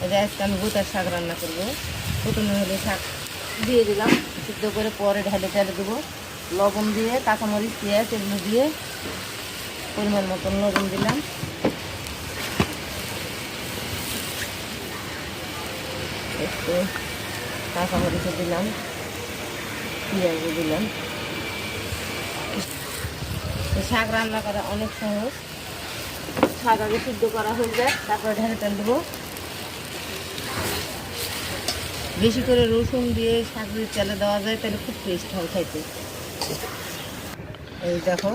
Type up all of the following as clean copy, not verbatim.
এটা আজকে আমি গোটার শাক রান্না করবো। প্রথমে হলে শাক দিয়ে দিলাম, সিদ্ধ করে পরে ঢেলে ঢেলে দেবো। লবণ দিয়ে কাঁচামরিচ পেঁয়াজ এগুলো দিয়ে পরিমাণ মতন লবণ দিলাম। একটু কাঁচামরিচও দিলাম, পেঁয়াজও দিলাম। শাক রান্না করা অনেক সহজ। শাক আগে সিদ্ধ করা হয়ে যায়, তারপরে ঢেলে তেল দেবো। বেশি করে রসুন দিয়ে শাক যদি তেলে দেওয়া যায় তাহলে খুব টেস্ট হয় খাইতে। এই দেখো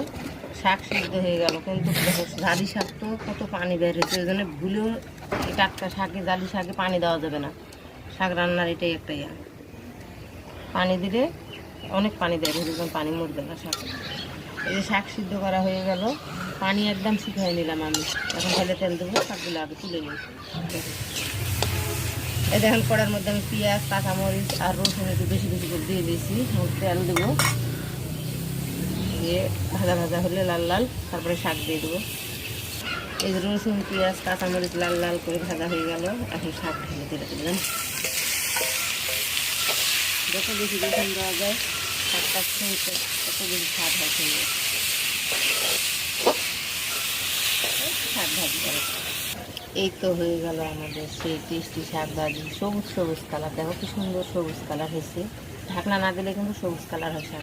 শাক সিদ্ধ হয়ে গেল, কিন্তু দেখো জালি শাক তো কত পানি বের হয়েছে, ওই জন্য ভুলেও টাটকা শাকে জালি শাকে পানি দেওয়া যাবে না। শাক রান্নার এটাই একটা পানি দিলে অনেক পানি বের হয়ে যাবে, পানি মরবে না শাক। এই যে শাক সিদ্ধ করা হয়ে গেল, পানি একদম শুকিয়ে নিলাম আমি। এখন ঢেলে তেল দেবো, শাকগুলো আগে তুলে নিই। এই দেখেন কড়ার মধ্যে আমি পেঁয়াজ কাঁচামরিচ আর রসুন একটু বেশি বেশি করে দিয়ে দিয়েছি। তেল দেবো, দিয়ে ভাজা ভাজা হলে লাল লাল, তারপরে শাক দিয়ে দেবো। এই যে রসুন পেঁয়াজ কাঁচামরিচ লাল লাল করে ভাজা হয়ে গেল, এখন শাক ঢেলে দিলে দিলাম। যত বেশি রসুন দেওয়া যায় শাকটা খেতে তত বেশি স্বাদ হয়। সুন্দর শাক ভাজি করে এই তো হয়ে গেল আমাদের সেই টেস্টি শাক ভাজি। সবুজ সবুজ কালার, দেখো কি সুন্দর সবুজ কালার হয়েছে। ঢাকনা না দিলে কিন্তু সবুজ কালার হয় শাক।